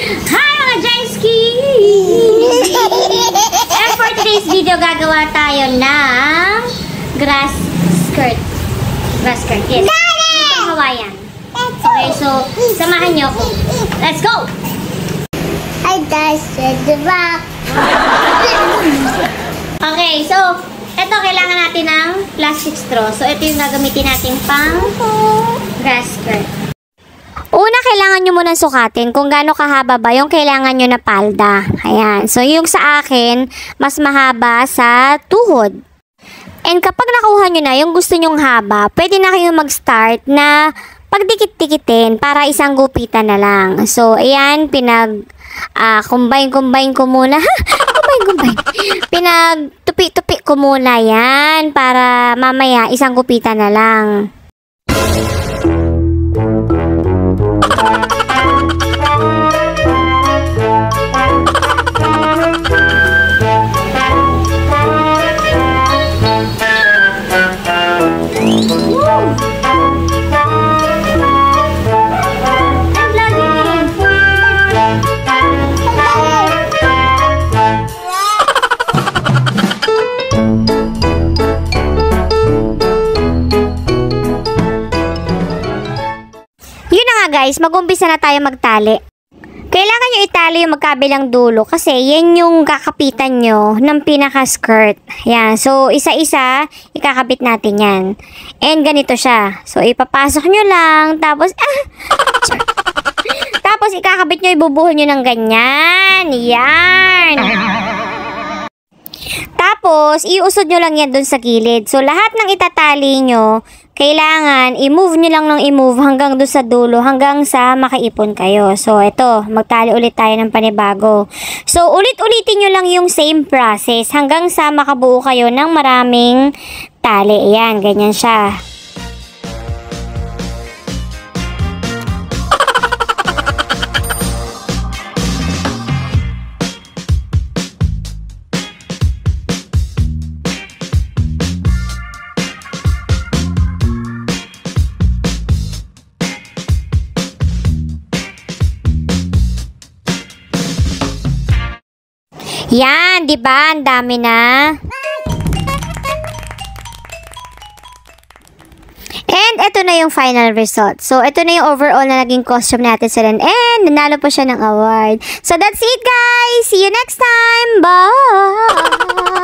Hi mga Jaiski! And for today's video, gagawa tayo ng grass skirt. Grass skirt, yes. Ito Hawaiian. Okay, so samahan niyo ako. Let's go! I dusted the rock. Okay, so ito kailangan natin ng plastic straw. So ito yung gagamitin natin pang grass skirt. Una, kailangan nyo munang sukatin kung gaano kahaba ba yung kailangan nyo na palda. Ayan. So, yung sa akin, mas mahaba sa tuhod. And kapag nakuha nyo na yung gusto nyong haba, pwede na kayong mag-start na pagdikit-dikitin para isang gupitan na lang. So, ayan, combine ko muna. Combine. Pinagtupi-tupi ko muna yan para mamaya isang gupitan na lang. Guys, mag-umpisa na tayo magtali. Kailangan nyo itali yung magkabilang dulo kasi yan yung kakapitan nyo ng pinaka-skirt. Yan. So, isa-isa, ikakabit natin yan. And ganito siya. So, ipapasok nyo lang. Tapos, tapos, ikakabit nyo, ibubuhol nyo ng ganyan. Yan. Tapos, iusod nyo lang yan dun sa gilid. So, lahat ng itatali nyo, kailangan i-move nyo lang ng i-move hanggang doon sa dulo, hanggang sa makaipon kayo. So, ito, magtali ulit tayo ng panibago. So, ulit-ulitin nyo lang yung same process hanggang sa makabuo kayo ng maraming tali. Ayan, ganyan siya. Yan, 'di ba? Ang dami na. And ito na yung final result. So, ito na yung overall na naging costume natin sa Ren. And nanalo pa siya ng award. So, that's it guys. See you next time. Bye!